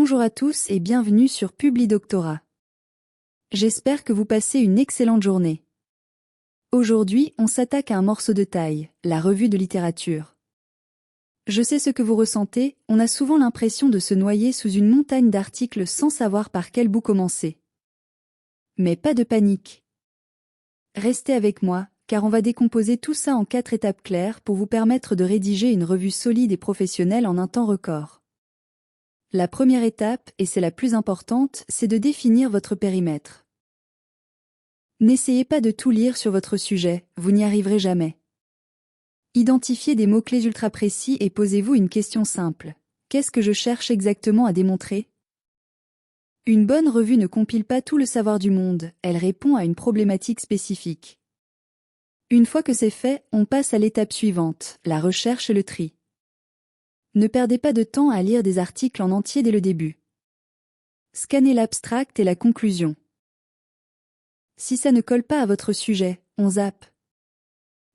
Bonjour à tous et bienvenue sur Publidoctorat. J'espère que vous passez une excellente journée. Aujourd'hui, on s'attaque à un morceau de taille, la revue de littérature. Je sais ce que vous ressentez, on a souvent l'impression de se noyer sous une montagne d'articles sans savoir par quel bout commencer. Mais pas de panique. Restez avec moi, car on va décomposer tout ça en 4 étapes claires pour vous permettre de rédiger une revue solide et professionnelle en un temps record. La première étape, et c'est la plus importante, c'est de définir votre périmètre. N'essayez pas de tout lire sur votre sujet, vous n'y arriverez jamais. Identifiez des mots-clés ultra précis et posez-vous une question simple. Qu'est-ce que je cherche exactement à démontrer? Une bonne revue ne compile pas tout le savoir du monde, elle répond à une problématique spécifique. Une fois que c'est fait, on passe à l'étape suivante, la recherche et le tri. Ne perdez pas de temps à lire des articles en entier dès le début. Scannez l'abstract et la conclusion. Si ça ne colle pas à votre sujet, on zappe.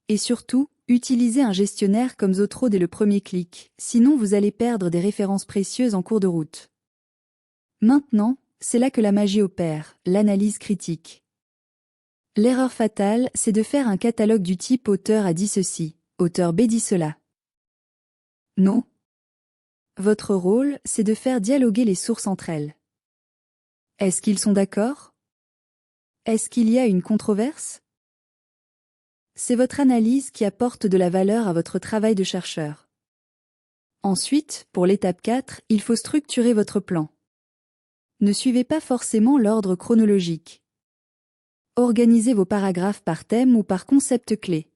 Et surtout, utilisez un gestionnaire comme Zotero dès le premier clic, sinon vous allez perdre des références précieuses en cours de route. Maintenant, c'est là que la magie opère, l'analyse critique. L'erreur fatale, c'est de faire un catalogue du type auteur a dit ceci, auteur B dit cela. Non. Votre rôle, c'est de faire dialoguer les sources entre elles. Est-ce qu'ils sont d'accord? Est-ce qu'il y a une controverse? C'est votre analyse qui apporte de la valeur à votre travail de chercheur. Ensuite, pour l'étape 4, il faut structurer votre plan. Ne suivez pas forcément l'ordre chronologique. Organisez vos paragraphes par thème ou par concept clé.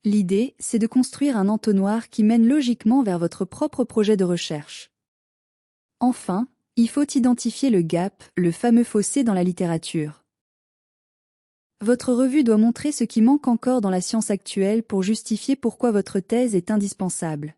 L'idée, c'est de construire un entonnoir qui mène logiquement vers votre propre projet de recherche. Enfin, il faut identifier le gap, le fameux fossé dans la littérature. Votre revue doit montrer ce qui manque encore dans la science actuelle pour justifier pourquoi votre thèse est indispensable.